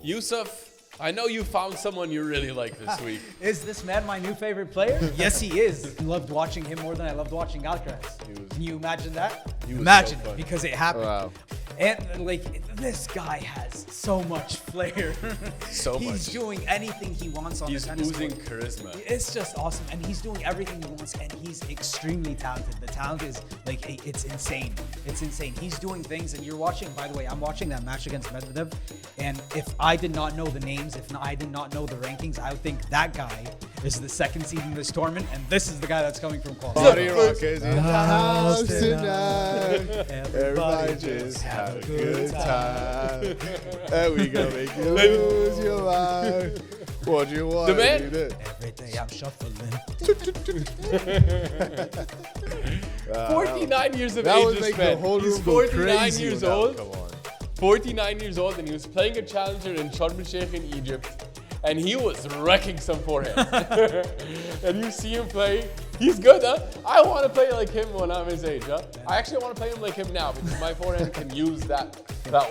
Yusuf, I know you found someone you really like this week. Is this man my new favorite player? Yes, he is. I loved watching him more than I loved watching Alcaraz. Can you imagine that? Imagine, so because it happened. Wow. And like, this guy has so much flair. He's doing anything he wants on the tennis court. He's oozing charisma. It's just awesome, and he's doing everything he wants, and he's extremely talented. The talent is like, it's insane. It's insane. He's doing things, and you're watching. By the way, I'm watching that match against Medvedev, and if I did not know the names, if I did not know the rankings, I would think that guy is the second seed in this tournament, and this is the guy that's coming from qualifiers. Party rockers in the house tonight. Everybody just have a good time. And we gonna make you lose your mind. What you want? The man. Every day I'm shuffling. 49 years of That age, would this make the man. whole He's room go 49 crazy years with that. old. Come on. 49 years old, and he was playing a challenger in Sharm el-Sheikh in Egypt, and he was wrecking some forehand. And you see him play, he's good, huh? I want to play like him when I'm his age, huh? I actually want to play him like him now because my forehand can use that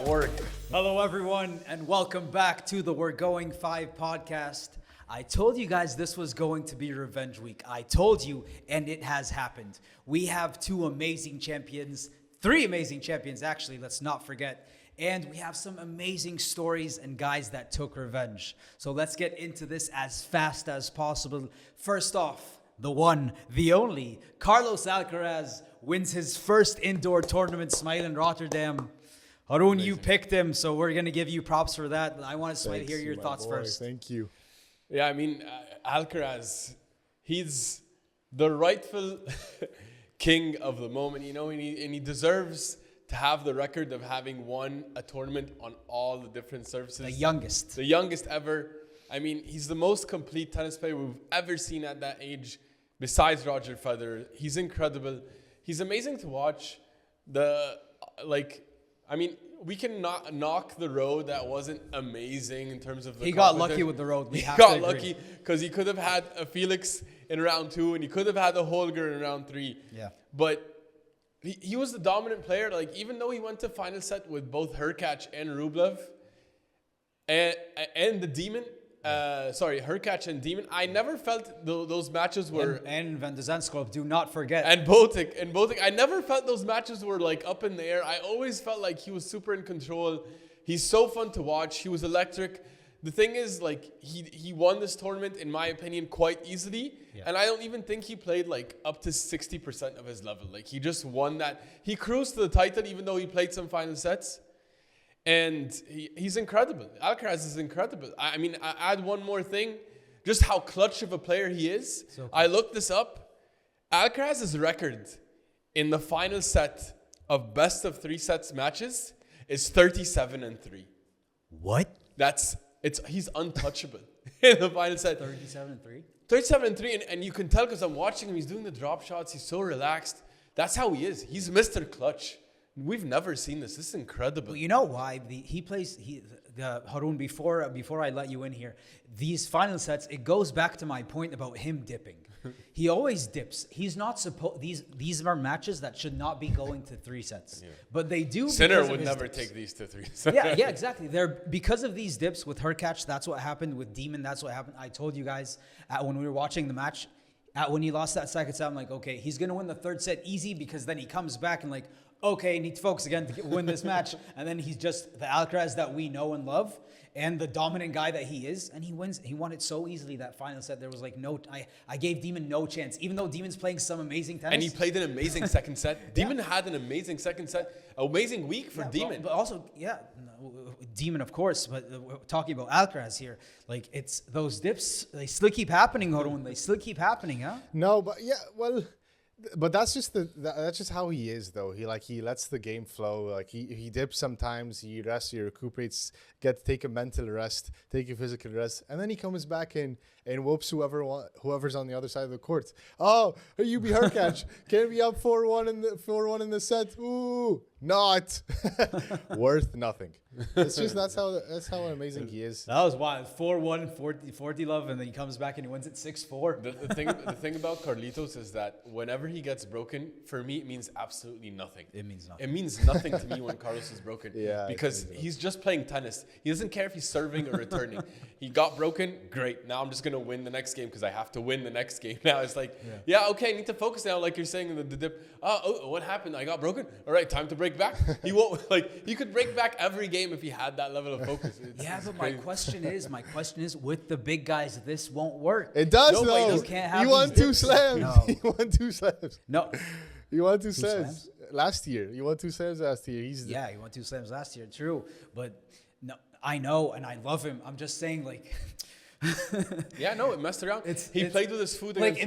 work. Hello, everyone, and welcome back to the We're Going 5 podcast. I told you guys this was going to be Revenge Week. I told you, and it has happened. We have two amazing champions, three amazing champions, actually, let's not forget. And we have some amazing stories and guys that took revenge. So let's get into this as fast as possible. First off, the one, the only, Carlos Alcaraz wins his first indoor tournament, Smile in Rotterdam. Haroon, you picked him, so we're going to give you props for that. I want to hear your thoughts first. Thank you. Yeah, I mean, Alcaraz, he's the rightful king of the moment, you know, and he deserves to have the record of having won a tournament on all the different surfaces. The youngest. The youngest ever. I mean, he's the most complete tennis player we've ever seen at that age, besides Roger Federer. He's incredible. He's amazing to watch. We can not knock the road that wasn't amazing in terms of the He got lucky with the road. He got lucky because he could have had a Felix in round 2 and he could have had a Holger in round 3. Yeah. But he was the dominant player. Like, even though he went to final set with both Hurkacz and Rublev and the Demon, Hurkacz and Demon, I never felt those matches were... And Van de Zandskroop, do not forget. And Botic. I never felt those matches were like up in the air. I always felt like he was super in control. He's so fun to watch. He was electric. The thing is, like, he won this tournament, in my opinion, quite easily. Yeah. And I don't even think he played, like, up to 60% of his level. Like, he just won that. He cruised to the title, even though he played some final sets. And he's incredible. Alcaraz is incredible. I mean, I add one more thing. Just how clutch of a player he is. So cool. I looked this up. Alcaraz's record in the final set of best of 3 sets matches is 37-3. What? He's untouchable in the final set. 37-3? 37-3, and you can tell because I'm watching him. He's doing the drop shots. He's so relaxed. That's how he is. He's Mr. Clutch. We've never seen this. This is incredible. Well, you know why? Haroon, before I let you in here, these final sets, it goes back to my point about him dipping. He always dips. He's not supposed. These are matches that should not be going to 3 sets, but they do. Sinner would never take these to 3 sets. Yeah, exactly. They're because of these dips with Hurkacz. That's what happened with Demon. That's what happened. I told you guys when we were watching the match. When he lost that second set, I'm like, okay, he's gonna win the 3rd set easy because then he comes back and like, okay, I need to focus again to win this match. And then he's just the Alcaraz that we know and love and the dominant guy that he is. And he wins. He won it so easily, that final set. There was like I gave Demon no chance, even though Demon's playing some amazing tennis. And he played an amazing second set. Demon had an amazing second set. Amazing week for Demon. But also, Demon, of course. But we're talking about Alcaraz here. Like, it's those dips, they still keep happening, Haroon. They still keep happening, huh? No, but yeah, well... But that's just how he is, though. He lets the game flow. Like he dips sometimes. He rests. He recuperates. Take a mental rest. Take a physical rest, and then he comes back and whoops whoever's on the other side of the court. Oh, you be Hurkacz. Can be up 4-1 in the set. Ooh, not worth nothing. It's just that's how amazing he is. That was wild. 4-1, 40 love, and then he comes back and he wins it 6-4. The thing about Carlitos is that whenever whenever he gets broken, for me, it means absolutely nothing. It means nothing. It means nothing to me when Carlos is broken. Yeah, because he's just playing tennis. He doesn't care if he's serving or returning. He got broken, great. Now I'm just going to win the next game because I have to win the next game. Now it's like, okay, I need to focus now, like you're saying in the dip. Oh, what happened? I got broken? All right, time to break back. He won't, he could break back every game if he had that level of focus. But my question is, with the big guys, this won't work. It does, No, but though. you can't have He won these 2 dips. slams. No. He won 2 slams. No. He won 2 slams slams? last year. He won 2 slams last year. Yeah, he won 2 slams last year, true. But no, I know, and I love him. I'm just saying, like, Yeah, no, it messed around. He played with his food. like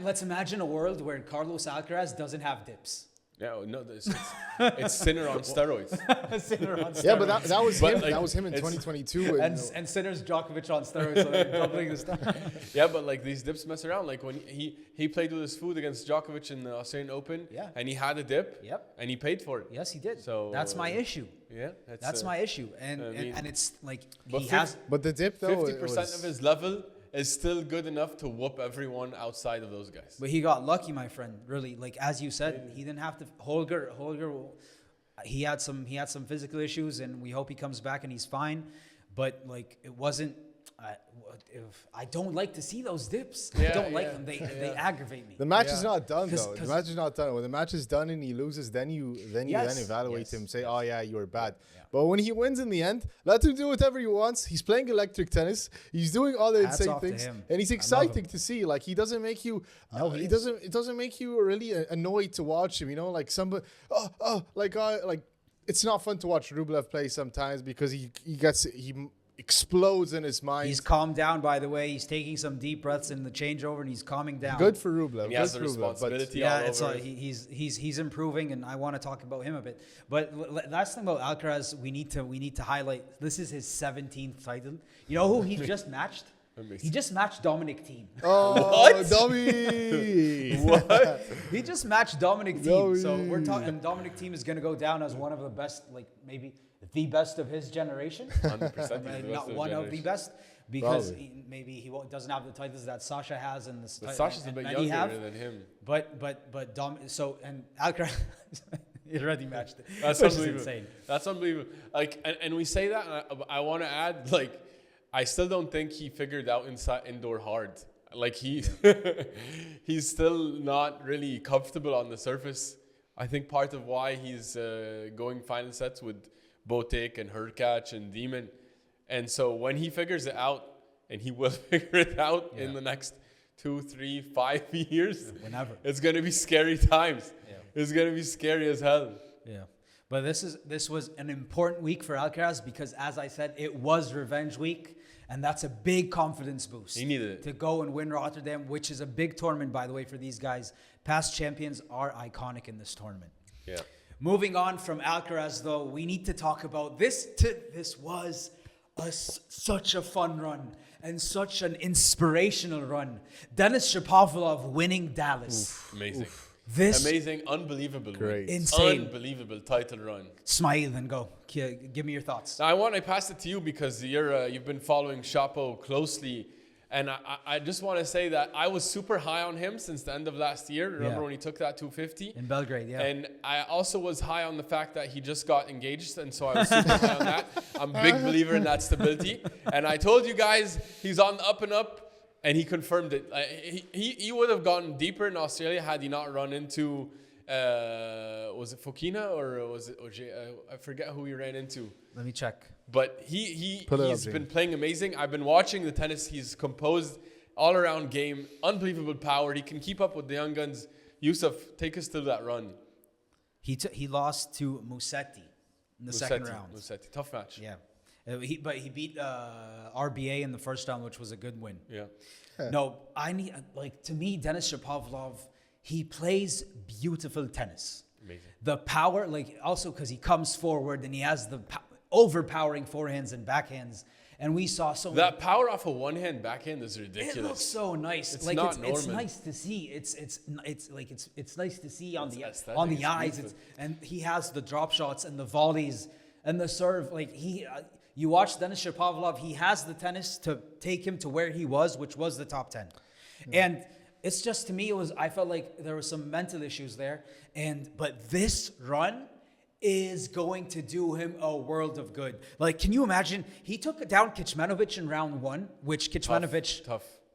let's imagine a world where Carlos Alcaraz doesn't have dips. No, it's Sinner on steroids. Sinner on steroids. Yeah, but that was But, him. like, That was him in it's- 2022. and Sinner's Djokovic on steroids, so they're doubling the stuff. Yeah, but like these dips mess around. Like when he played with his food against Djokovic in the Australian Open, Yeah. and he had a dip, Yep. and he paid for it. Yes, he did. So, that's my issue. Yeah, That's my issue, and I mean- and it's like But he has. But the dip, though, 50% of his level is still good enough to whoop everyone outside of those guys. But he got lucky, my friend. Really, like as you said, he didn't have to. Holger, he had some physical issues, and we hope he comes back and he's fine. But like it wasn't. I don't like to see those dips. I Yeah, don't like yeah, them. They aggravate me. The match is Yeah. not done, 'Cause- though. The 'cause- match is not done. When the match is done and he loses, then you Yes, evaluate yes, him, say, yes. oh, yeah, you were bad. Yeah. But when he wins in the end, let him do whatever he wants. He's playing electric tennis. He's doing all the Hats insane off to things. him. And he's I love exciting him. to see. Like, he doesn't make you, No, he it doesn't make you really annoyed to watch him, you know? Like, somebody, like, it's not fun to watch Rublev play sometimes because he explodes in his mind. He's calmed down, by the way. He's taking some deep breaths in the changeover, and he's calming down. Good for Rublev. He has Good the for Rublev, but- responsibility Yeah, all it's over. he's improving, and I want to talk about him a bit. But last thing about Alcaraz, we need to highlight. This is his 17th title. You know who he just matched? He just matched Dominic Thiem. Oh, What? dummy. What? He just matched Dominic Thiem. So we're Dominic. talking. Dominic Thiem is going to go down as one of the best, like maybe the best of his generation. 100%. he's the Not best one of the generation. best, because Probably. maybe he doesn't have the titles that Sasha has, and the But Sasha's a and bit many younger have. than him. But and Alcaraz, he already matched it. That's which is unbelievable. insane. That's unbelievable. Like, and we say that, and I want to add, like, I still don't think he figured out indoor hard. Like he's still not really comfortable on the surface. I think part of why he's going final sets with Botic and Hurkacz and Demon. And so when he figures it out, and he will figure it out in the next 2, 3, 5 years, Whenever. it's going to be scary times. Yeah. It's going to be scary as hell. Yeah. But this was an important week for Alcaraz because, as I said, it was revenge week, and that's a big confidence boost. He needed it. To go and win Rotterdam, which is a big tournament, by the way, for these guys. Past champions are iconic in this tournament. Yeah. Moving on from Alcaraz, though, we need to talk about this. This was such a fun run and such an inspirational run. Denis Shapovalov winning Dallas. Amazing. This Amazing, unbelievable. Great. Insane. Unbelievable title run. Smile and go. Give me your thoughts. Now, I pass it to you because you've been following Chapo closely. And I just want to say that I was super high on him since the end of last year. Remember when he took that 250? In Belgrade, yeah. And I also was high on the fact that he just got engaged. And so I was super high on that. I'm a big believer in that stability. And I told you guys he's on the up and up. And he confirmed it. He would have gone deeper in Australia had he not run into, was it Fokina or was it OJ? I forget who he ran into. Let me check. But he's up, been playing amazing. I've been watching the tennis. He's composed, all around game, unbelievable power. He can keep up with the young guns. Yusuf, take us through that run. He lost to Musetti in the second round. Musetti, tough match. Yeah. But he beat RBA in the first round, which was a good win. Yeah. No, to me, Denis Shapovalov, he plays beautiful tennis. Amazing. The power, also because he comes forward and he has the overpowering forehands and backhands. And we saw so That power off of one hand backhand is ridiculous. It looks so nice. It's like not it's normal. nice to see. It's nice to see on It's the aesthetic, on the it's eyes. beautiful. And he has the drop shots and the volleys and the serve. You watch Denis Shapovalov. He has the tennis to take him to where he was, which was the top 10. And It's just, to me, I felt like there were some mental issues there. But this run is going to do him a world of good. Like, can you imagine? He took down Kecmanovic in round 1, which Kecmanovic,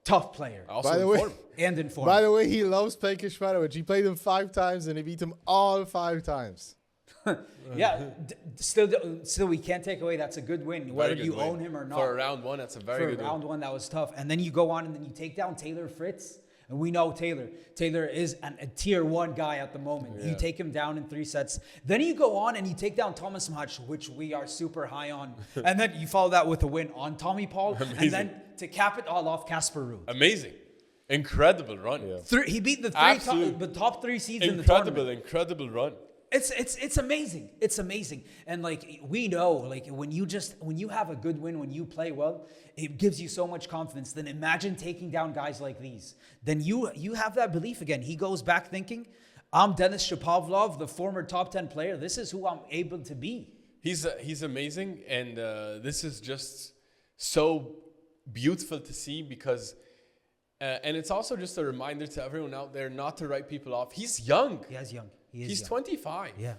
tough player. Also By the way, and in form. By the way, he loves playing Kecmanovic. He played him 5 times and he beat him all 5 times. Yeah, still we can't take away that's a good win, whether you own him or not. For round 1, that's a very good win. For round 1, that was tough. And then you go on and then you take down Taylor Fritz. And we know Taylor. Taylor is a tier 1 guy at the moment. Yeah. You take him down in 3 sets. Then you go on and you take down Thomas Mach, which we are super high on. And then you follow that with a win on Tommy Paul. Amazing. And then to cap it all off, Casper Ruud. Amazing. Incredible run. Yeah. He beat the top 3 seeds in the tournament. Incredible run. It's amazing. It's amazing. And like we know, like when you have a good win, when you play well, it gives you so much confidence. Then imagine taking down guys like these. Then you have that belief again. He goes back thinking, I'm Denis Shapovalov, the former top 10 player. This is who I'm able to be. He's amazing, and this is just so beautiful to see because, and it's also just a reminder to everyone out there not to write people off. He's young. He is young. He's 25. Yeah.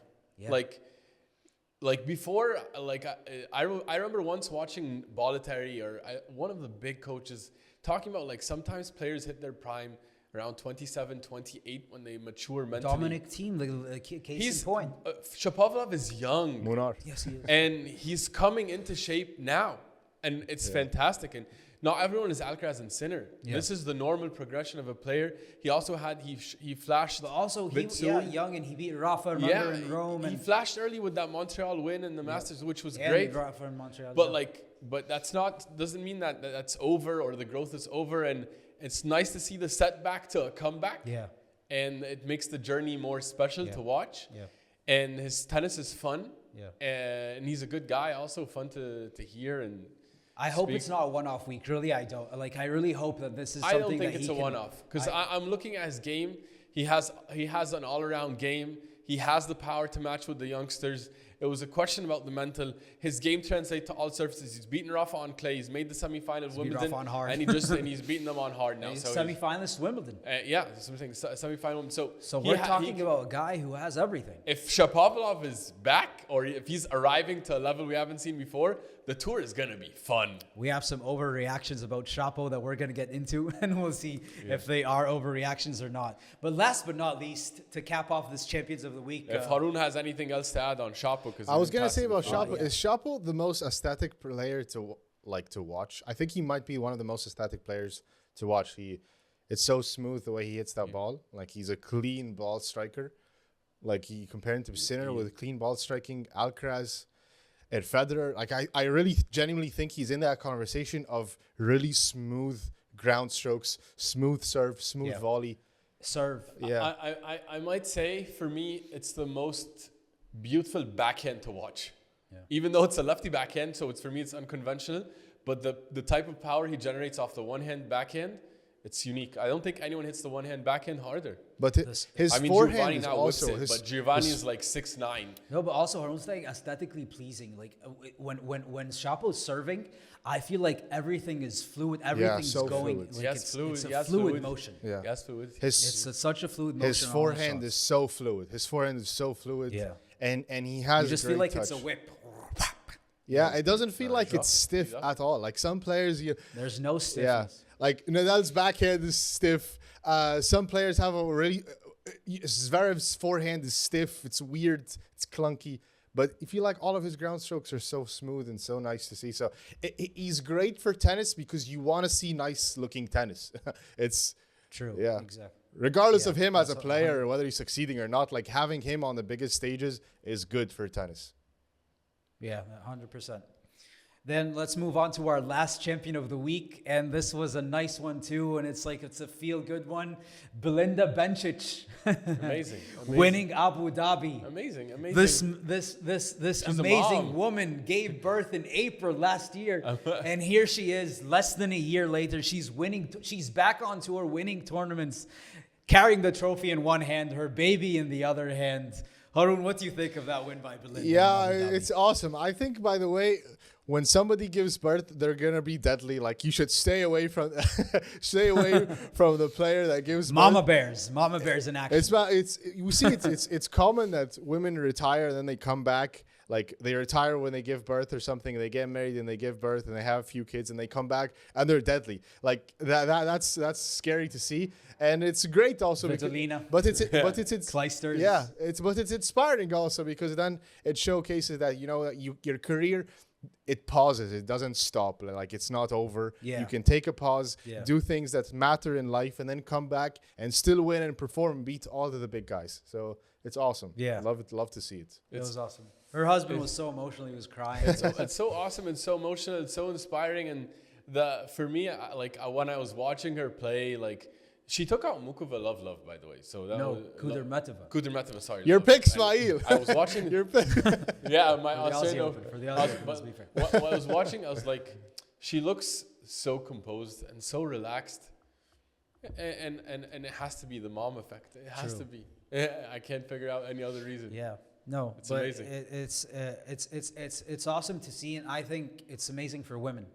Like before, like I remember once watching Bolletary or one of the big coaches talking about like sometimes players hit their prime around 27, 28 when they mature mentally. Dominic Thiem, the case in point. Shapovalov is young. Munar. Yes, he is. And he's coming into shape now. And it's fantastic. And not everyone is Alcaraz and Sinner. Yeah. This is the normal progression of a player. He also had, he flashed. But also, young and he beat Rafa, remember, in Rome. He flashed early with that Montreal win in the Masters, which was and great. Rafa in Montreal. But doesn't mean that that's over or the growth is over. And it's nice to see the setback to a comeback. Yeah. And it makes the journey more special to watch. Yeah. And his tennis is fun. Yeah. And he's a good guy, also fun to hear and I hope it's not a one-off week. Really, I don't. Like, I really hope that this is something that I don't think it's a one-off. Because I'm looking at his game. He has an all-around game. He has the power to match with the youngsters. It was a question about the mental. His game translates to all surfaces. He's beaten Rafa on clay. He's made the semifinal of Wimbledon. On hard. And he's beaten them on hard now. He's semifinalist Wimbledon. Yeah, something semifinal. So we're talking about a guy who has everything. If Shapovalov is back, or if he's arriving to a level we haven't seen before, the tour is going to be fun. We have some overreactions about Shapo that we're going to get into, and we'll see if they are overreactions or not. But last but not least, to cap off this Champions of the Week. If Haroon has anything else to add on Shapo, because I was going to say about Shapo, is Shapo the most aesthetic player to watch? I think he might be one of the most aesthetic players to watch. It's so smooth the way he hits that ball. Like, he's a clean ball striker. Like, you compare him to Sinner with clean ball striking, Alcaraz and Federer. Like, I really genuinely think he's in that conversation of really smooth ground strokes, smooth serve, smooth volley. Serve. Yeah. I might say, for me, it's the most beautiful backhand to watch. Yeah. Even though it's a lefty backhand, so for me it's unconventional, but the type of power he generates off the one-hand backhand, it's unique. I don't think anyone hits the one-hand backhand harder. But his forehand is also... But Giovanni is like 6'9". No, but also Haroon's like aesthetically pleasing. Like when Shapo's serving, I feel like everything is fluid. Everything's going. Fluid. Like it's a fluid motion. Yeah. Yes, fluid. It's such a fluid motion. His forehand is so fluid. Yeah. And he has you just feel like it's a whip. Yeah, it doesn't feel like it's stiff at all. Like some players, there's no stiffness. Yeah, like Nadal's backhand is stiff. Some players have a really Zverev's forehand is stiff. It's weird. It's clunky. But I feel like all of his ground strokes are so smooth and so nice to see. So he's great for tennis because you want to see nice looking tennis. It's true. Yeah, exactly. Regardless of him as a player or whether he's succeeding or not, like having him on the biggest stages is good for tennis. Yeah, 100%. Then let's move on to our last champion of the week. And this was a nice one too. And it's a feel-good one. Belinda Bencic. Amazing. Winning Abu Dhabi. Amazing. This amazing woman gave birth in April last year. And here she is, less than a year later. She's winning. She's back on tour, winning tournaments, carrying the trophy in one hand, her baby in the other hand. Haroon, what do you think of that win by Belinda? Yeah, it's awesome. I think, by the way, when somebody gives birth, they're gonna be deadly. Like you should stay away from from the player that gives Mama birth. Bears in action. It's common that women retire and then they come back. Like they retire when they give birth or something. They get married and they give birth and they have a few kids and they come back and they're deadly. Like that's scary to see, and it's great also. Vitolina. But it's Kleisters. yeah. It's inspiring also because then it showcases that your career. It pauses. It doesn't stop. Like it's not over. Yeah. You can take a pause, Yeah. do things that matter in life, and then come back and still win and perform and beat all of the big guys. So it's awesome. Yeah. Love it. Love to see it. It was awesome. Her husband was so emotional. He was crying. It's so awesome and so emotional. It's so inspiring. And for me, when I was watching her play, like she took out Mukova Love, by the way. So that was Kudermetova. Sorry. Your Love. pick, Smail. I was watching. Your pick. Yeah, my For the Aussie Australian Open, for the Aussie Open, let's be fair. What I was watching, I was like, she looks so composed and so relaxed, and it has to be the mom effect. It has to be. I can't figure out any other reason. Yeah. No, It's but amazing. It's awesome to see, and I think it's amazing for women.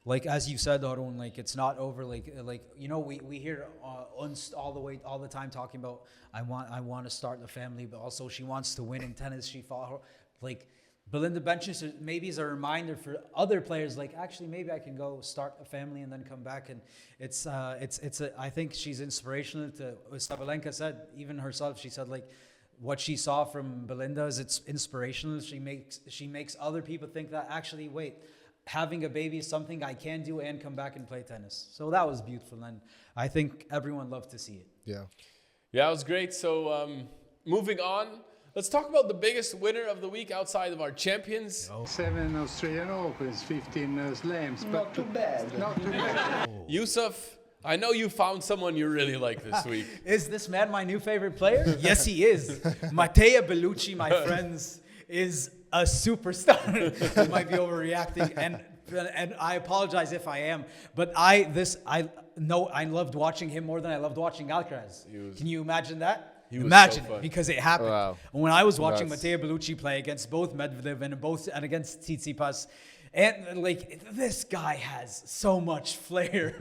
Like as you said, Arun, like it's not over. Like we hear all the time talking about I want to start a family, but also she wants to win in tennis. She fought like Belinda Bencic maybe is a reminder for other players. Like actually, maybe I can go start a family and then come back. And I think she's inspirational. As Sabalenka said, even herself, she said like. What she saw from Belinda is it's inspirational. She makes other people think that actually, wait, having a baby is something I can do and come back and play tennis. So that was beautiful, and I think everyone loved to see it. Yeah. It was great. So moving on, let's talk about the biggest winner of the week outside of our champions. 7 Australian Opens, 15 slams. Not too bad. Not too bad. Yusuf, I know you found someone you really like this week. Is this man my new favorite player? Yes, he is. Matteo Bellucci, my friends, is a superstar. I might be overreacting, and I apologize if I am. But I loved watching him more than I loved watching Alcaraz. Can you imagine that? Imagine so it, because it happened. Wow. When I was watching Congrats. Matteo Bellucci play against both Medvedev and against Tsitsipas, and like this guy has so much flair.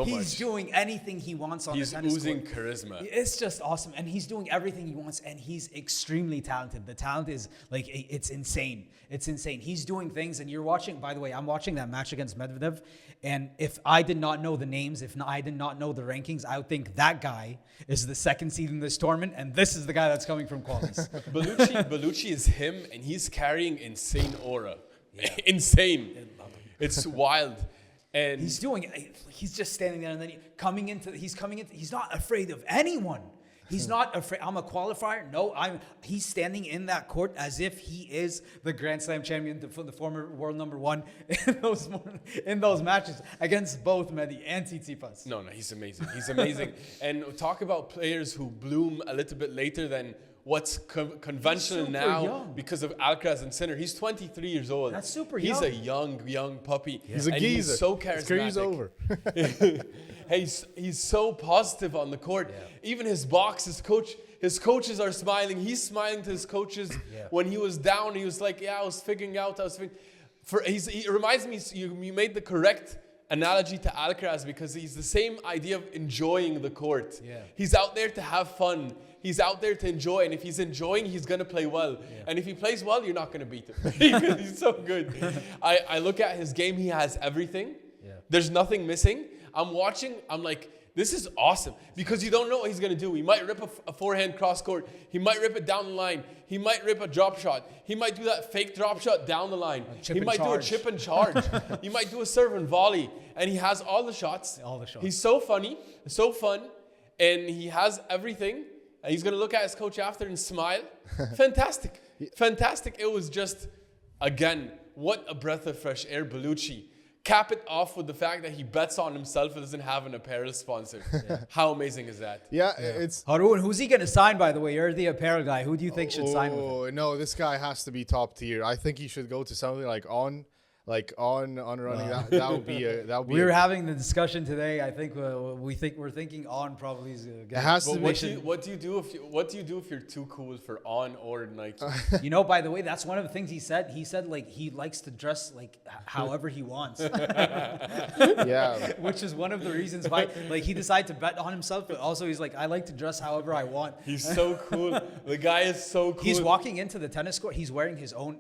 He's doing anything he wants on the tennis court. He's oozing charisma. It's just awesome, and he's doing everything he wants, and he's extremely talented. The talent is like it's insane. It's insane. He's doing things, and you're watching. By the way, I'm watching that match against Medvedev, and if I did not know the names, I did not know the rankings, I would think that guy is the second seed in this tournament, and this is the guy that's coming from qualies. Bellucci is him, and he's carrying insane aura. Yeah. Insane. It's wild. And He's just standing there, and then he's not afraid of anyone. He's not afraid. I'm a qualifier. No, he's standing in that court as if he is the Grand Slam champion, the former world number one in those matches against both Medi and Tsitsipas. No, he's amazing. He's amazing. And talk about players who bloom a little bit later than what's conventional now young. because of Alcaraz and Sinner. He's 23 years old. That's super He's young. a young puppy. He's a and geezer. He's so His career's charismatic. over. He's so positive on the court. Yeah. Even his box, his coaches are smiling. He's smiling to his coaches. Yeah. When he was down, he was like, "Yeah, I was figuring out. He reminds me. You made the correct analogy to Alcaraz because he's the same idea of enjoying the court. Yeah. He's out there to have fun. He's out there to enjoy, and if he's enjoying, he's gonna play well. Yeah. And if he plays well, you're not gonna beat him. He's so good. I look at his game; he has everything. Yeah. There's nothing missing. I'm watching. I'm like, this is awesome because you don't know what he's gonna do. He might rip a forehand cross court. He might rip it down the line. He might rip a drop shot. He might do that fake drop shot down the line. He might do a chip and charge. He might do a serve and volley. And he has all the shots. All the shots. He's so funny, so fun, and he has everything. And he's gonna look at his coach after and smile. Fantastic, fantastic. It was just, again, what a breath of fresh air, Bellucci. Cap it off with the fact that he bets on himself and doesn't have an apparel sponsor. Yeah. How amazing is that? Yeah, it's... Harun, who's he going to sign, by the way? You're the apparel guy. Who do you think should sign with him? No, this guy has to be top tier. I think he should go to something like On. like on running. That would be We were having the discussion today. I think we're thinking on probably is it has to be. What do you do if you're too cool for on or Nike? You know, by the way, that's one of the things he said. He said like he likes to dress like however he wants. Yeah. Which is one of the reasons why like he decided to bet on himself, but also he's like, I like to dress however I want. He's so cool. The guy is so cool. He's walking into the tennis court. He's wearing his own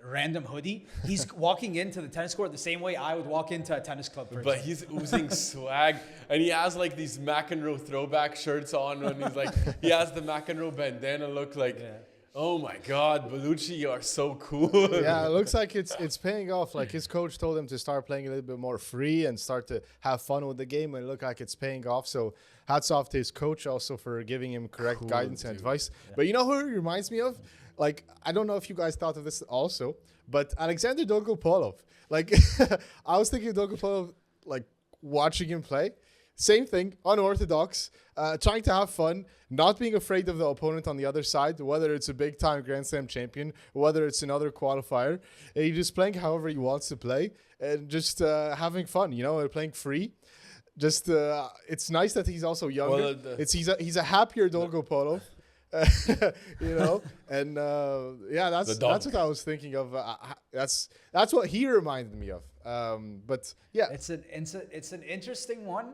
random hoodie. He's walking into the tennis court the same way I would walk into a tennis club. But he's oozing swag, and he has like these McEnroe throwback shirts on, and he's like, he has the McEnroe bandana look like. Yeah. Oh my God, Bellucci, you are so cool. Yeah, it looks like it's paying off. Like his coach told him to start playing a little bit more free and start to have fun with the game, and it looked like it's paying off. So hats off to his coach also for giving him correct guidance and advice. Yeah. But you know who he reminds me of? Like, I don't know if you guys thought of this also, but Alexander Dolgopolov. Like, I was thinking of Dolgopolov, like, watching him play. Same thing, unorthodox, trying to have fun, not being afraid of the opponent on the other side, whether it's a big-time Grand Slam champion, whether it's another qualifier. And he's just playing however he wants to play and just having fun, you know, playing free. Just, it's nice that he's also younger. Well, he's a happier Dolgopolov. You know, and yeah, that's what I was thinking of. That's what he reminded me of. But yeah, it's an interesting one.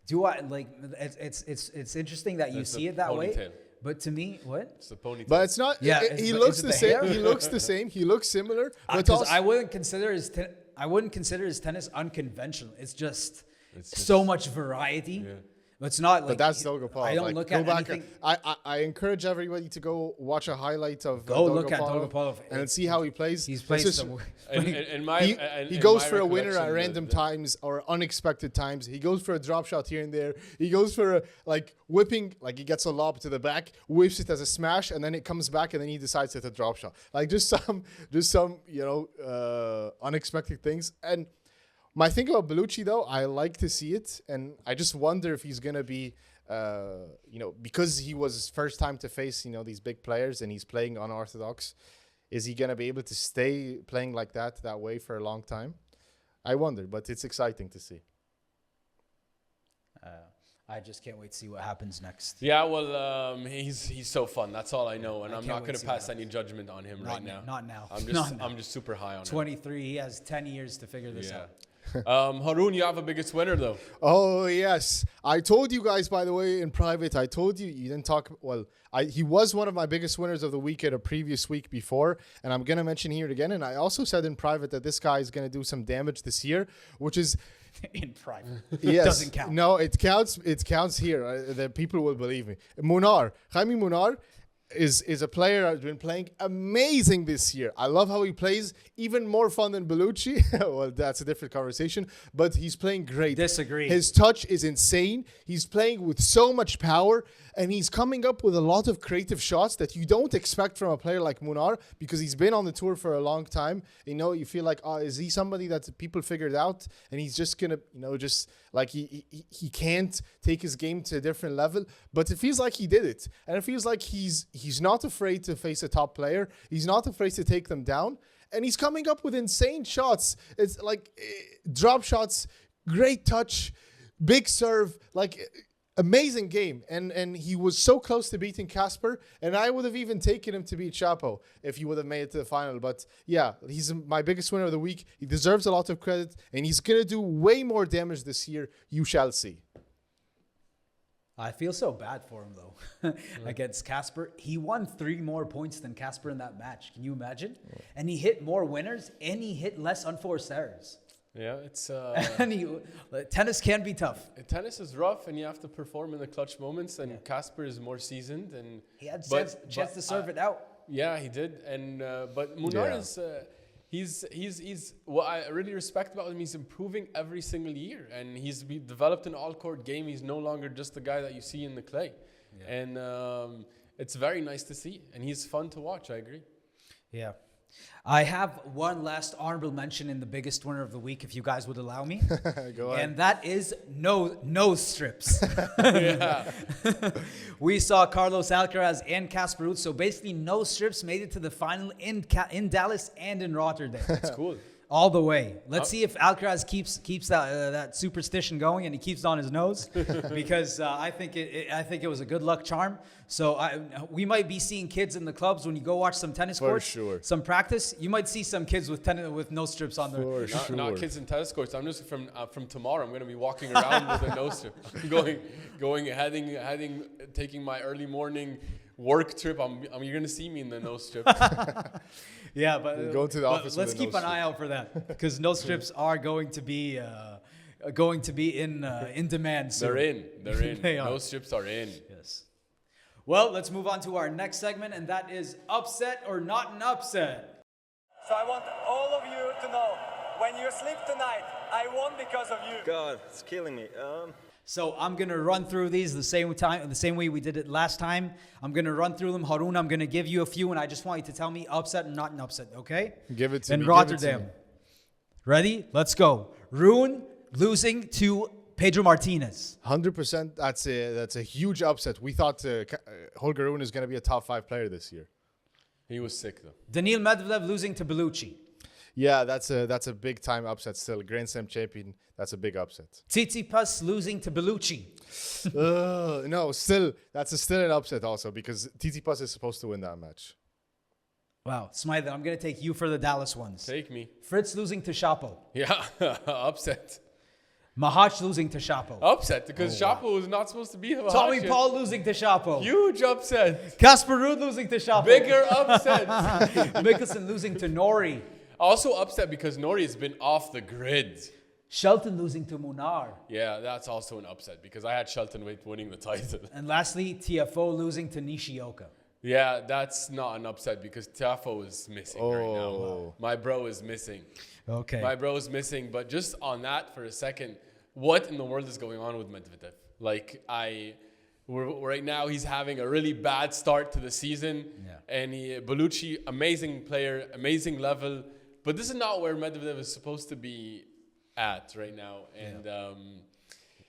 Do I like? It's interesting that you see it that way. But to me, what? It's the ponytail. But it's not. Yeah, he looks the same. He looks the same. He looks similar. But also, I wouldn't consider his tennis unconventional. It's just so much variety. Yeah. It's not like. But that's Dolgopolov. I don't look at anything. I encourage everybody to go watch a highlight of look at Dolgopolov and see how he plays. He's playing some. He goes for a winner at random times or unexpected times. He goes for a drop shot here and there. He goes for a whipping, like he gets a lob to the back, whips it as a smash, and then it comes back, and then he decides it's a drop shot. Like just some unexpected things. And my thing about Bellucci, though, I like to see it, and I just wonder if he's going to be, because he was his first time to face, these big players, and he's playing unorthodox, is he going to be able to stay playing like that way for a long time? I wonder, but it's exciting to see. I just can't wait to see what happens next. Yeah, well, he's so fun. That's all I know, and I'm not going to pass any judgment on him right now. Not now. I'm just super high on him. 23. He has 10 years to figure this out. Haroon, you have a biggest winner though. Oh yes, I told you guys, by the way, in private. I told you didn't talk. Well, he was one of my biggest winners of the week at a previous week before, and I'm gonna mention here again. And I also said in private that this guy is gonna do some damage this year, which is in private. Yes, doesn't count. No, it counts. It counts here. The people will believe me. Jaime Munar is a player that's been playing amazing this year. I love how he plays, even more fun than Bellucci. Well, that's a different conversation, but he's playing great. Disagree. His touch is insane. He's playing with so much power, and he's coming up with a lot of creative shots that you don't expect from a player like Munar, because he's been on the tour for a long time. You feel like, is he somebody that people figured out, and he's just gonna, just like he can't take his game to a different level, but it feels like he did it, and it feels like he's not afraid to face a top player. He's not afraid to take them down, and he's coming up with insane shots. It's like drop shots, great touch, big serve, like amazing game. And he was so close to beating Casper, and I would have even taken him to beat Chapo if he would have made it to the final. But yeah, he's my biggest winner of the week. He deserves a lot of credit, and he's going to do way more damage this year. You shall see. I feel so bad for him, though, against Casper. He won 3 more points than Casper in that match. Can you imagine? And he hit more winners, and he hit less unforced errors. Yeah, it's... tennis can be tough. Tennis is rough, and you have to perform in the clutch moments, and Casper is more seasoned. And he had a chance to serve it out. Yeah, he did. And but Munar is... He's what I really respect about him. He's improving every single year, and he's developed an all-court game. He's no longer just the guy that you see in the clay, and it's very nice to see. And he's fun to watch. I agree. Yeah, I have one last honorable mention in the biggest winner of the week, if you guys would allow me. Go ahead. And that is nose strips. We saw Carlos Alcaraz and Casper Ruud. So basically, nose strips made it to the final in Dallas and in Rotterdam. That's cool. all the way. Let's see if Alcaraz keeps that superstition going and he keeps on his nose, because I think it was a good luck charm. So we might be seeing kids in the clubs when you go watch some tennis courts, sure. some practice. You might see some kids with nose strips on their. Not kids in tennis courts. I'm just from tomorrow. I'm going to be walking around with a nose strip, heading, taking my early morning work trip. You're going to see me in the nose strip. Yeah, but go to the office. Let's keep an eye out for that, because nose strips are going to be in demand soon. They're in. They are. Nose strips are in. Yes. Well, let's move on to our next segment, and that is upset or not an upset. So I want all of you to know, when you sleep tonight, I won because of you. God, it's killing me. So I'm gonna run through these the same way we did it last time. I'm gonna run through them. Harun, I'm gonna give you a few, and I just want you to tell me upset and not an upset, okay? Give it to in me. Rotterdam. Ready? Let's go. Rune losing to Pedro Martinez. 100%. That's a huge upset. We thought Holger Rune is going to be a top 5 player this year. He was sick though. Daniil Medvedev losing to Bellucci. Yeah, that's a big time upset. Still, Grand Slam champion. That's a big upset. Tsitsipas losing to Bellucci. No, still still an upset also, because Tsitsipas is supposed to win that match. Wow, Smythe, I'm gonna take you for the Dallas ones. Take me. Fritz losing to Shapo. Yeah, upset. Mahach losing to Shapo. Upset, because Shapo was not supposed to be a Tommy Mahach. Paul losing to Shapo. Huge upset. Casper Ruud losing to Shapo. Bigger upset. Mickelson losing to Nori. Also upset because Nori has been off the grid. Shelton losing to Munar. Yeah, that's also an upset because I had Shelton winning the title. And lastly, TFO losing to Nishioka. Yeah, that's not an upset because Tiafoe is missing right now. Oh. My bro is missing. Okay. My bro is missing. But just on that for a second, what in the world is going on with Medvedev? Like, right now he's having a really bad start to the season. Yeah. And Bellucci, amazing player, amazing level. But this is not where Medvedev is supposed to be at right now. And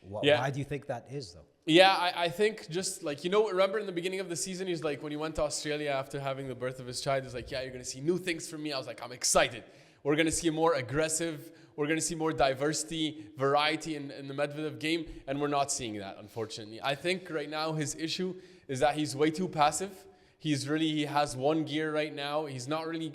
Why do you think that is, though? yeah, I think just like, remember in the beginning of the season, he's like, when he went to Australia after having the birth of his child, he's like, yeah, you're going to see new things from me. I was like, I'm excited. We're going to see more aggressive. We're going to see more diversity, variety in the Medvedev game. And we're not seeing that, unfortunately. I think right now his issue is that he's way too passive. He has one gear right now. He's not really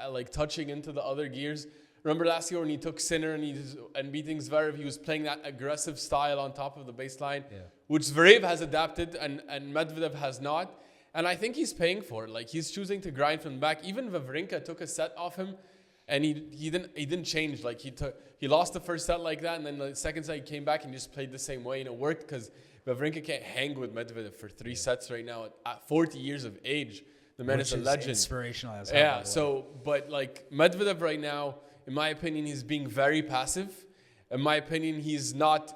like touching into the other gears. Remember last year when he took Sinner and beating Zverev, he was playing that aggressive style on top of the baseline, which Zverev has adapted and Medvedev has not. And I think he's paying for it. Like, he's choosing to grind from the back. Even Wawrinka took a set off him, and he didn't change. Like, he lost the first set like that, and then the second set he came back and just played the same way, and it worked because Wawrinka can't hang with Medvedev for 3 sets right now at 40 years of age. The man is a legend. Inspirational as hell. Yeah. So, but like Medvedev right now, in my opinion, he's being very passive. In my opinion, he's not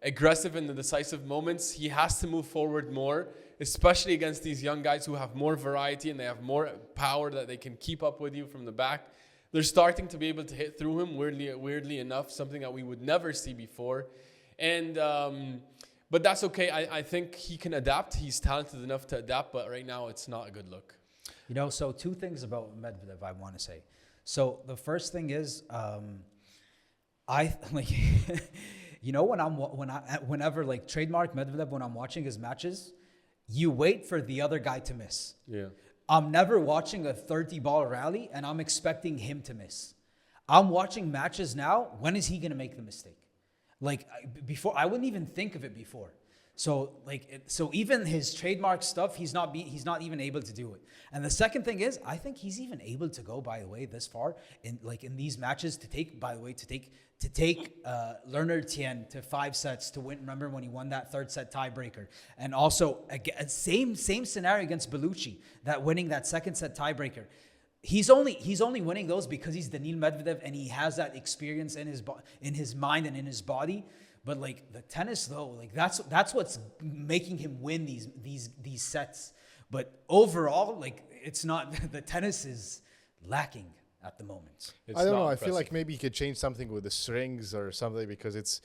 aggressive in the decisive moments. He has to move forward more, especially against these young guys who have more variety and they have more power that they can keep up with you from the back. They're starting to be able to hit through him, weirdly enough, something that we would never see before. And but that's okay. I think he can adapt. He's talented enough to adapt, but right now it's not a good look. So 2 things about Medvedev I want to say. So the first thing is, I like, whenever like trademark Medvedev, when I'm watching his matches, you wait for the other guy to miss. Yeah. I'm never watching a 30-ball rally and I'm expecting him to miss. I'm watching matches now. When is he going to make the mistake? Like, before, I wouldn't even think of it before. So even his trademark stuff, he's not even able to do it. And the second thing is, I think he's even able to go, by the way, this far in these matches to take Lerner Tien to 5 sets to win. Remember when he won that 3rd set tiebreaker? And also same scenario against Bellucci, that winning that 2nd set tiebreaker. He's only winning those because he's Daniil Medvedev and he has that experience in his mind and in his body. But like the tennis though, like that's what's making him win these sets. But overall, like it's not, the tennis is lacking at the moment. I don't know. I feel like maybe he could change something with the strings or something, because it's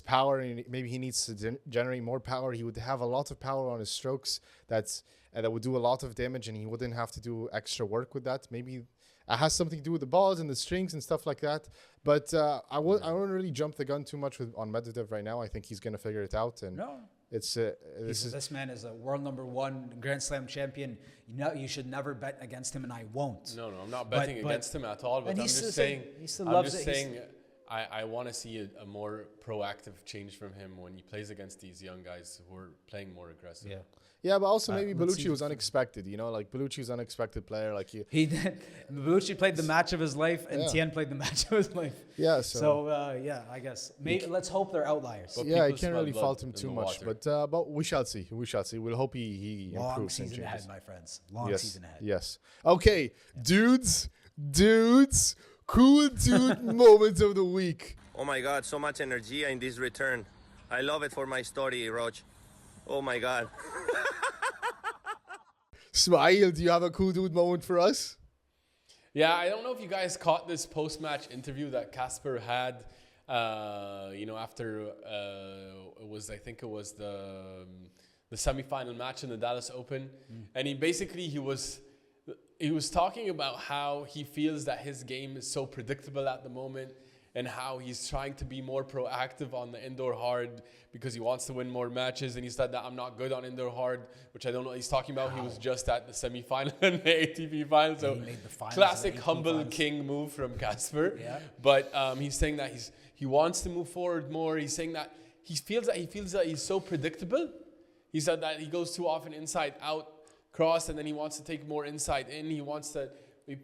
power and maybe he needs to generate more power. He would have a lot of power on his strokes that would do a lot of damage, and he wouldn't have to do extra work with that. Maybe it has something to do with the balls and the strings and stuff like that. But I wouldn't really jump the gun too much on Medvedev right now. I think he's going to figure it out. And this man is a world #1 Grand Slam champion. You should never bet against him, and I won't. No, I'm not betting against him at all. But I'm just saying, I want to see a more proactive change from him when he plays against these young guys who are playing more aggressive. Yeah, but also maybe Bellucci was unexpected. You know, like Bellucci's unexpected player. Like he did. Bellucci played the match of his life, and Tien played the match of his life. Yeah. I guess maybe let's hope they're outliers. But I can't really fault him too much. But we shall see. We shall see. We'll hope he long improves. Season ahead, my friends. Long season ahead. Yes. Okay, dudes. Cool dude moment of the week. Oh my God, so much energy in this return. I love it for my story, Roach. Oh my God. Smile, do you have a cool dude moment for us? Yeah, I don't know if you guys caught this post-match interview that Casper had. After I think it was the semifinal match in the Dallas Open, and he was talking about how he feels that his game is so predictable at the moment, and how he's trying to be more proactive on the indoor hard because he wants to win more matches. And he said that I'm not good on indoor hard, which I don't know what he's talking about. He was just at the semifinal and the ATP final. So classic humble king move from Casper. Yeah. But he's saying that he wants to move forward more. He's saying that he feels that he's so predictable. He said that he goes too often inside out cross, and then he wants to take more inside in. He wants to.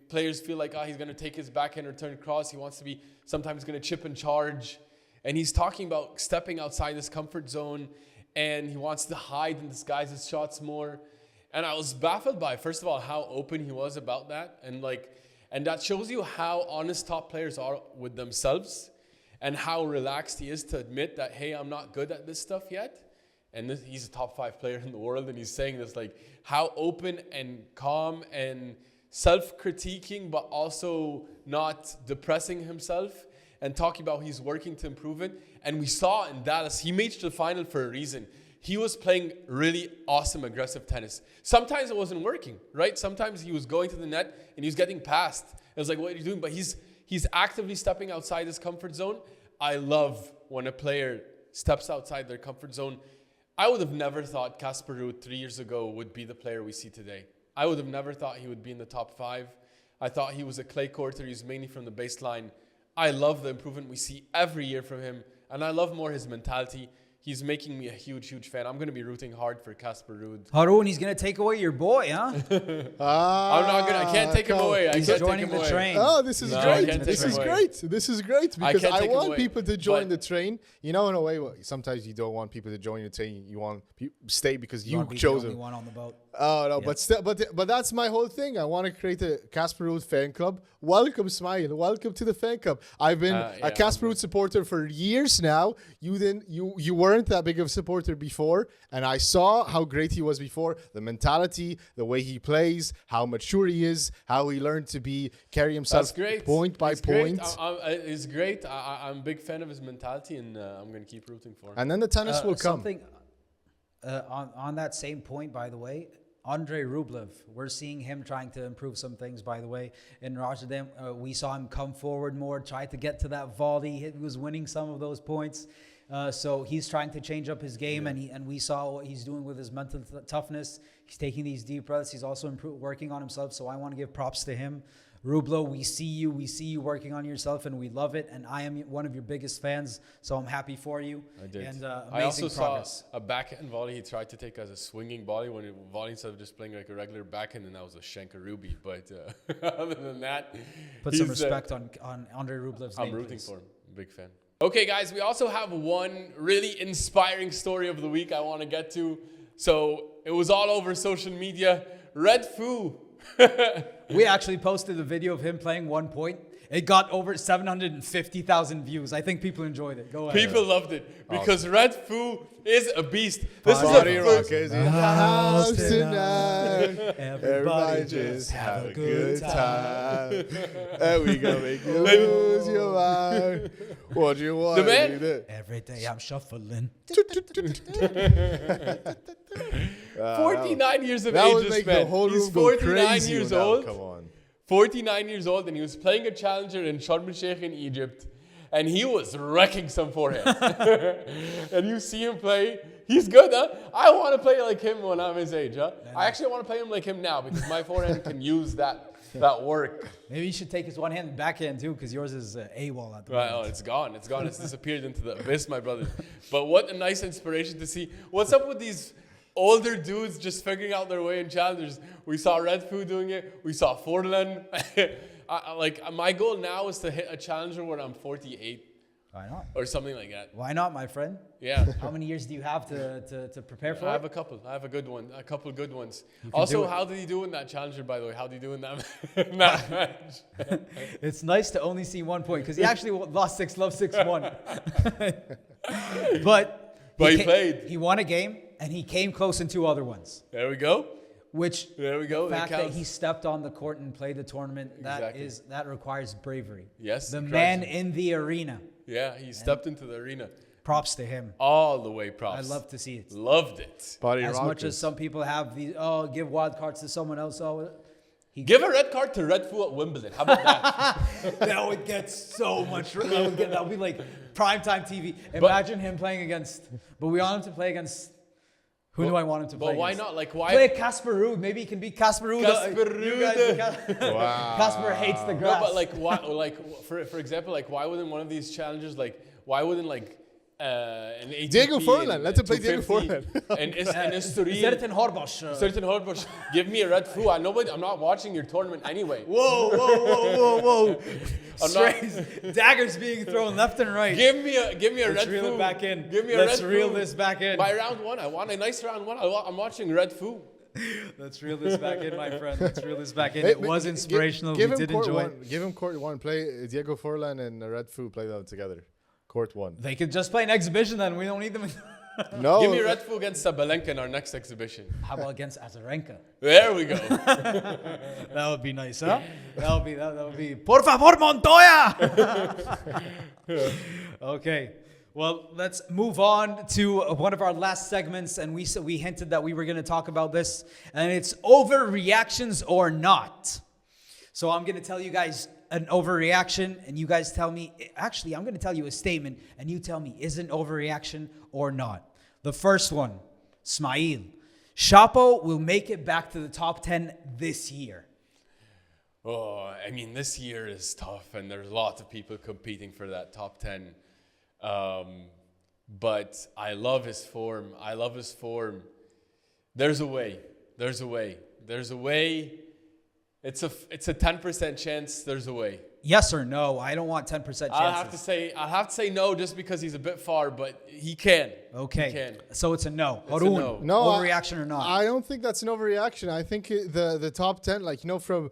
Players feel like he's going to take his backhand return cross. He wants to be sometimes going to chip and charge. And he's talking about stepping outside his comfort zone, and he wants to hide and disguise his shots more. And I was baffled by, first of all, how open he was about that. And that shows you how honest top players are with themselves and how relaxed he is to admit that, hey, I'm not good at this stuff yet. And he's a top 5 player in the world, and he's saying this, like, how open and calm and self-critiquing, but also not depressing himself, and talking about he's working to improve it. And we saw in Dallas, he made it to the final for a reason. He was playing really awesome, aggressive tennis. Sometimes it wasn't working, right? Sometimes he was going to the net and he was getting passed. It was like, what are you doing? But he's actively stepping outside his comfort zone. I love when a player steps outside their comfort zone. I would have never thought Casper Ruud 3 years ago would be the player we see today. I would have never thought he would be in the top 5. I thought he was a clay courter. He's mainly from the baseline. I love the improvement we see every year from him. And I love more his mentality. He's making me a huge, huge fan. I'm going to be rooting hard for Casper Ruud. Harun, he's going to take away your boy, huh? I'm not going to. I can't take him away. He's joining the train. Oh, this is great. This is great. This is great because I want people to join the train. You know, in a way, sometimes you don't want people to join the train. You want people to stay because you chose them. The only one on the boat. Oh no, yeah. but that's my whole thing. I want to create a Casper Ruud fan club. Welcome, Smile. Welcome to the fan club. I've been a Casper Ruud supporter for years now. You weren't that big of a supporter before, and I saw how great he was before. The mentality, the way he plays, how mature he is, how he learned to carry himself point by point. He's great. I'm a big fan of his mentality, and I'm going to keep rooting for him. And then the tennis will come. On that same point, by the way, Andrei Rublev, we're seeing him trying to improve some things, by the way. In Rotterdam, we saw him come forward more, try to get to that volley. He was winning some of those points. So he's trying to change up his game, and we saw what he's doing with his mental toughness. He's taking these deep breaths. He's also working on himself, so I want to give props to him. Rublo, we see you working on yourself, and we love it. And I am one of your biggest fans, so I'm happy for you. I did. And I also saw a backhand volley he tried to take as a swinging volley instead of just playing like a regular backhand, and that was a Shankarubi. But other than that, put some respect on Andrei Rublev's name. I'm rooting for him. Big fan. Okay, guys, we also have one really inspiring story of the week I want to get to. So it was all over social media. Redfoo. We actually posted a video of him playing 1 point. It got over 750,000 views. I think people enjoyed it. Go ahead. People loved it because Redfoo is a beast. This is the first in the house tonight. Everybody just have a good time. And we gonna make you lose your mind. What you want? The man. Every day I'm shuffling. 49 years of age, this man. He's 49 years old. Come on. 49 years old, and he was playing a challenger in Sharm el-Sheikh in Egypt, and he was wrecking some forehands. And you see him play, he's good, huh? I want to play like him when I'm his age, huh? I actually want to play him like him now because my forehand can use that work. Maybe you should take his one-handed backhand too, because yours is AWOL at the Right, moment. oh, it's gone. It's gone. It's disappeared into the abyss, my brother. But what a nice inspiration to see. What's up with these older dudes just figuring out their way in challengers? We saw Redfoo doing it. We saw Forlan. My goal now is to hit a challenger when I'm 48 Why not? or something like that. Why not, my friend? Yeah. How many years do you have to prepare for I it? have a couple. I have a good one. A couple good ones. do Also, it. how did he do in that challenger, by the way? How did he do in that, in that match? It's nice to only see 1 point because he actually lost 6-love, 6-1. But he played. He won a game and he came close in 2 other ones. There we go. Which There we go. the fact That that counts. he stepped on the court and played the tournament, Exactly. that requires bravery. Yes, The correct. man in the arena. Yeah, he stepped into the arena. Props to him. All the way I props. love to see it. Loved it. Body As much rockers. as some people have these, give wild cards to someone else. Give a red card to Redfoo at Wimbledon. How about that? That would get so much. That would be like primetime TV. Imagine him playing against. But we want him to play against. Who do I want him to play But why against? not? Like, why? Play Casper Ruud. Maybe he can beat Casper Ruud. Casper You guys- Ruud. Wow. Casper hates the No, grass. but like, why? Like, for example, like, why wouldn't one of these challengers, like, why wouldn't like an ATP Diego Forlan. and Let him play Diego 250 Forlan. and Estoril. Certain Horbosh. Certain Horbush, give me a Redfoo. I'm not watching your tournament anyway. Whoa. I'm not- Strays, daggers being thrown left and right. Give me a Let's Redfoo. reel it back in. Give me a Let's Redfoo. reel this back in. By round 1, I want a nice round 1. I'm watching Redfoo. Let's reel this back in, my friend. Let's reel this back in. Hey, It was gi- inspirational. Give We him did court enjoy one. it. Give him court 1. Play Diego Forlan and Redfoo. Play them together. Court 1. They could just play an exhibition then. We don't need them. No. Give me Redfoo against Sabalenka in our next exhibition. How about against Azarenka? There we go. That would be nice, huh? That would be. Por favor, Montoya! Okay. Well, let's move on to one of our last segments, and we hinted that we were going to talk about this, and it's overreactions or not. So I'm going to tell you guys an overreaction, and you guys tell me. Actually, I'm going to tell you a statement, and you tell me is it an overreaction or not. The first one, Smail. Shapo will make it back to the top 10 this year. Oh, I mean, this year is tough, and there's lots of people competing for that top 10. But I love his form. There's a way. It's a 10% chance. There's a way. Yes or no? I don't want 10% chances. I'll have to say no, just because he's a bit far, but he can. Okay. He can. So it's a no. It's a Haroon, no. overreaction or not? I don't think that's an overreaction. I think the top 10, like, from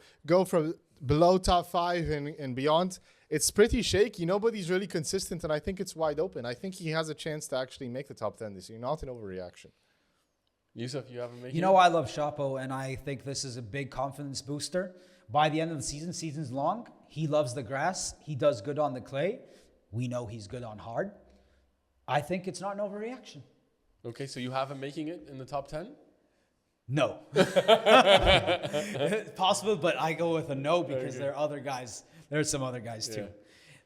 below top 5 and beyond, it's pretty shaky. Nobody's really consistent, and I think it's wide open. I think he has a chance to actually make the top 10 this year. Not an overreaction. Yusuf, you haven't made You know, I love Shapo, and I think this is a big confidence booster. By the end of the season's long. He loves the grass. He does good on the clay. We know he's good on hard. I think it's not an overreaction. Okay, so you have him making it in the top 10? No. Possible, but I go with a no because there are other guys. There's some other guys too.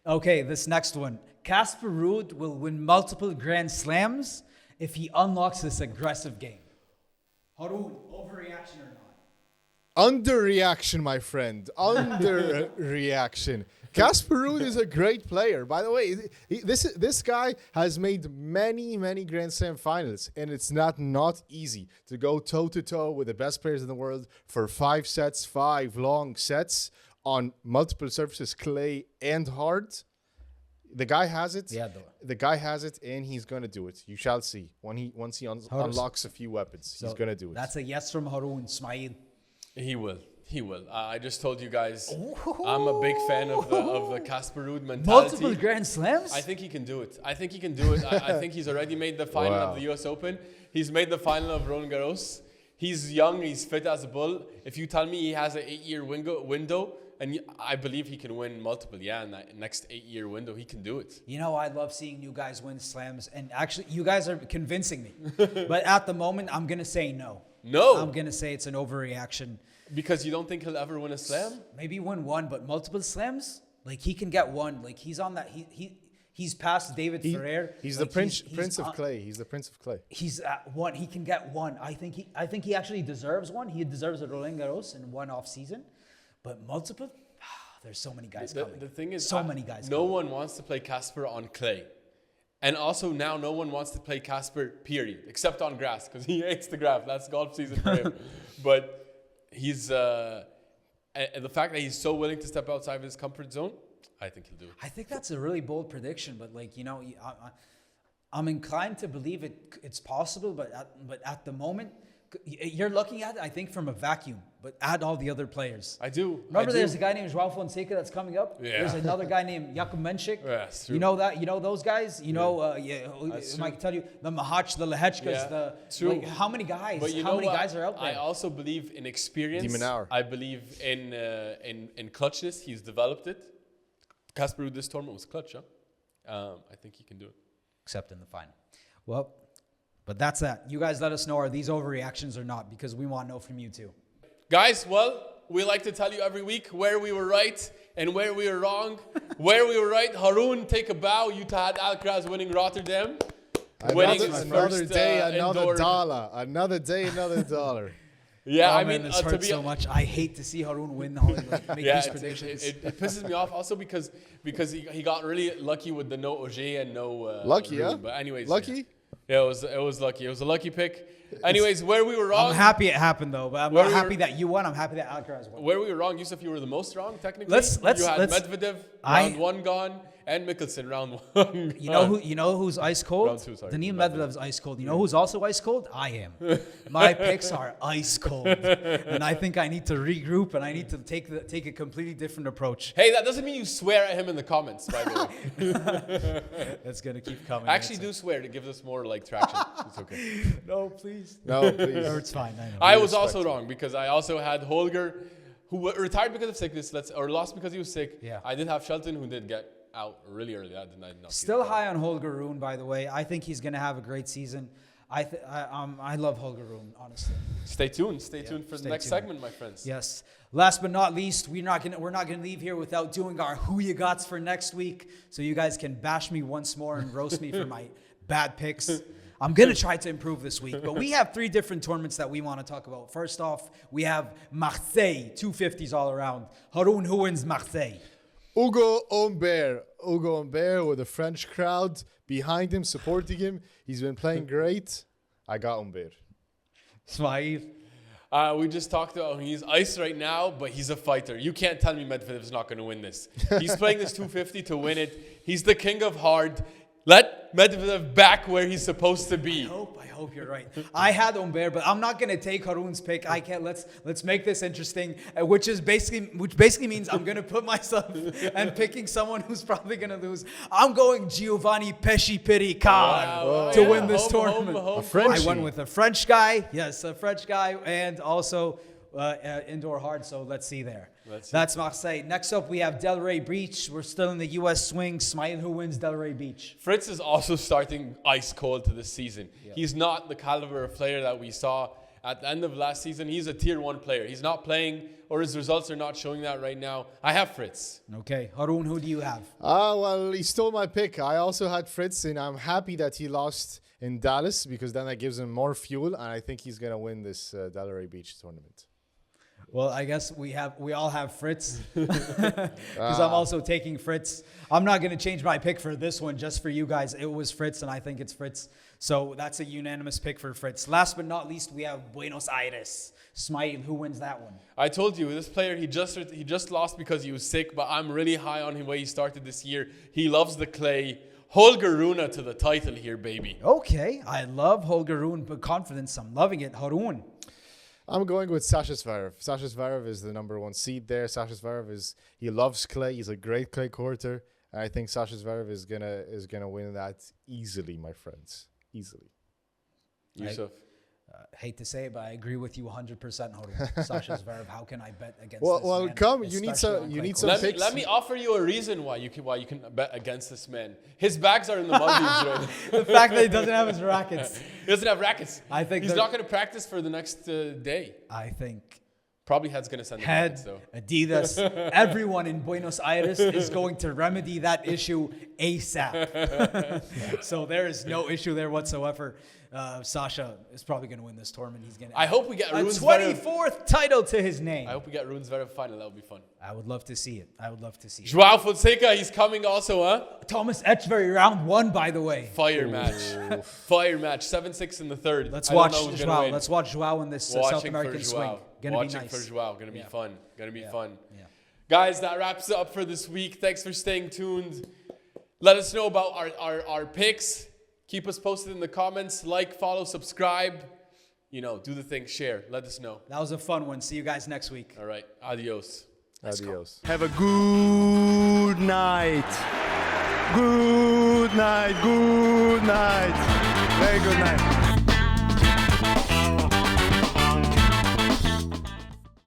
Yeah. Okay, this next one. Casper Ruud will win multiple Grand Slams if he unlocks this aggressive game. Haroon, overreaction or not? Underreaction, my friend. Underreaction. Casper Ruud is a great player. By the way, this guy has made many Grand Slam finals, and it's not easy to go toe-to-toe with the best players in the world for 5 long sets on multiple surfaces, clay and hard. The guy has it. Yeah, the guy has it, and he's gonna do it. You shall see once he unlocks a few weapons. He's gonna do it. That's a yes from Haroon. Ismail. He will. I just told you guys, I'm a big fan of the Casper Ruud mentality. Multiple Grand Slams? I think he can do it. I think he's already made the final of the US Open. He's made the final of Roland Garros. He's young. He's fit as a bull. If you tell me he has an 8-year window, and I believe he can win multiple, in that next 8-year window, he can do it. You know, I love seeing new guys win slams. And actually, you guys are convincing me. But at the moment, I'm going to say no. No. I'm going to say it's an overreaction. Because you don't think he'll ever win a slam? Maybe win one, but multiple slams? Like, he can get one. Like, he's on that. He's past David Ferrer. He's like, the prince of clay. He's the prince of clay. He's at one. He can get one. I think he actually deserves one. He deserves a Roland Garros in one off season. But multiple, there's so many guys coming. The thing is, so many guys no coming. one wants to play Casper on clay. And also now no one wants to play Casper, period, except on grass, because he hates the grass. That's golf season for him. But he's, and the fact that he's so willing to step outside of his comfort zone, I think he'll do it. I think that's a really bold prediction, but like, you know, I'm inclined to believe it's possible, but at the moment, you're looking at it, I think, from a vacuum, but add all the other players. I do. Remember, there's a guy named Joao Fonseca that's coming up. Yeah. There's another guy named Jakub Bencic. Yeah, that's true. You know that? You know those guys? You know, I can tell you the Mahach, the Lehechkas, true. Like, how many guys? But how many guys are out there? I also believe in experience. Demonar. I believe in clutchness. He's developed it. Casper with this tournament was clutch, huh? I think he can do it. Except in the final. Well, but that's that. You guys let us know, are these overreactions or not? Because we want to know from you too. Guys, well, we like to tell you every week where we were right and where we were wrong. Where we were right, Haroon, take a bow. You had Alcaraz winning Rotterdam. Another day, another indoor. dollar. Another day, another dollar. Yeah, Oh, I man, mean, this to hurts be so much. I hate to see Haroon win make these predictions. It pisses me off also because he got really lucky with the no Auger and no Lucky, Haroon. yeah? But anyways, Lucky? Yeah, it was lucky. It was a lucky pick. Anyways, where we were wrong. I'm happy it happened though, but I'm Where not we happy were- that you won. I'm happy that Alcaraz won. Where we were wrong, Yusuf, you were the most wrong technically. Let's- You had let's- Medvedev I- round one gone and Mickelson round one. You know who's ice cold? Round two, sorry. Daniil Medvedev's ice cold. You know who's also ice cold? I am. My picks are ice cold, and I think I need to regroup and I need to take a completely different approach. Hey, that doesn't mean you swear at him in the comments, by the way. That's gonna keep coming. I actually do swear. It gives us more like traction. It's okay. No, please. No, please. No, it's fine. I know. I was also wrong because I also had Holger, who retired because of sickness, or lost because he was sick. Yeah. I did have Shelton, who did get out really early. I did not see Still that. high on Holger Rune, by the way. I think he's gonna have a great season. I love Holger Rune, honestly. Stay tuned. Stay tuned for the stay next tuned. segment, my friends. Yes. Last but not least, we're not gonna leave here without doing our who you gots for next week, so you guys can bash me once more and roast me for my bad picks. I'm gonna try to improve this week, but we have 3 different tournaments that we want to talk about. First off, we have Marseille, 250s all around. Haroon, who wins Marseille? Hugo Humbert with a French crowd behind him, supporting him. He's been playing great. I got Humbert. Ismail. We just talked about he's ice right now, but he's a fighter. You can't tell me Medvedev's not going to win this. He's playing this 250 to win it. He's the king of hard. Let Medvedev back where he's supposed to be. I hope you're right. I had Humbert, but I'm not gonna take Haroon's pick. I can't. Let's make this interesting, which basically means I'm gonna put myself and picking someone who's probably gonna lose. I'm going Giovanni Pesci Piricard to win this tournament. A Frenchie. I went with a French guy. Yes, a French guy, and also indoor hard. So let's see there. That's Marseille. Next up, we have Delray Beach. We're still in the U.S. swing. Smile, who wins Delray Beach? Fritz is also starting ice cold to this season. Yeah. He's not the caliber of player that we saw at the end of last season. He's a tier 1 player. He's not playing, or his results are not showing that right now. I have Fritz. Okay. Haroon, who do you have? Well, he stole my pick. I also had Fritz, and I'm happy that he lost in Dallas because then that gives him more fuel, and I think he's going to win this Delray Beach tournament. Well, I guess we all have Fritz because I'm also taking Fritz. I'm not going to change my pick for this one just for you guys. It was Fritz, and I think it's Fritz. So that's a unanimous pick for Fritz. Last but not least, we have Buenos Aires. Smile, who wins that one? I told you, this player, he just lost because he was sick, but I'm really high on him the way he started this year. He loves the clay. Holger Rune to the title here, baby. Okay, I love Holger Rune, but confidence, I'm loving it. Haroon. I'm going with Sasha Zverev. Sasha Zverev is the number 1 seed there. Sasha Zverev he loves clay. He's a great clay courter. And I think Sasha Zverev is gonna win that easily, my friends. Easily. Yusuf. Hate to say it, but I agree with you 100%, Haroon. Sasha Zverev, how can I bet against this Well, man, come. You need especially some. on You clay need courts? some picks. Let me offer you a reason why you can bet against this man. His bags are in the Maldives right now. The fact that he doesn't have his rackets. He doesn't have rackets. I think he's they're- not going to practice for the next day. I think Probably Head's going to send the Head, tickets, though. Adidas, everyone in Buenos Aires is going to remedy that issue ASAP. So there is no issue there whatsoever. Sasha is probably going to win this tournament. He's going to. I hope we get a Runes Zverev. 24th title to his name. I hope we get Runes Zverev final. That would be fun. I would love to see it. I would love to see it. Joao Fonseca, he's coming also, huh? Thomas Etcheverry, round 1, by the way. Fire match. Fire match. 7-6 in the third. Let's I don't watch know who's gonna Joao. win. Let's watch Joao in this South Watching American for swing. Joao. Gonna Watching be nice. for Joao. Gonna be Yeah. fun. Gonna be fun. Yeah. Guys, that wraps it up for this week. Thanks for staying tuned. Let us know about our picks. Keep us posted in the comments. Like, follow, subscribe. You know, do the thing. Share. Let us know. That was a fun one. See you guys next week. All right. Adios. Adios. Have a good night. Good night. Good night. Very good night.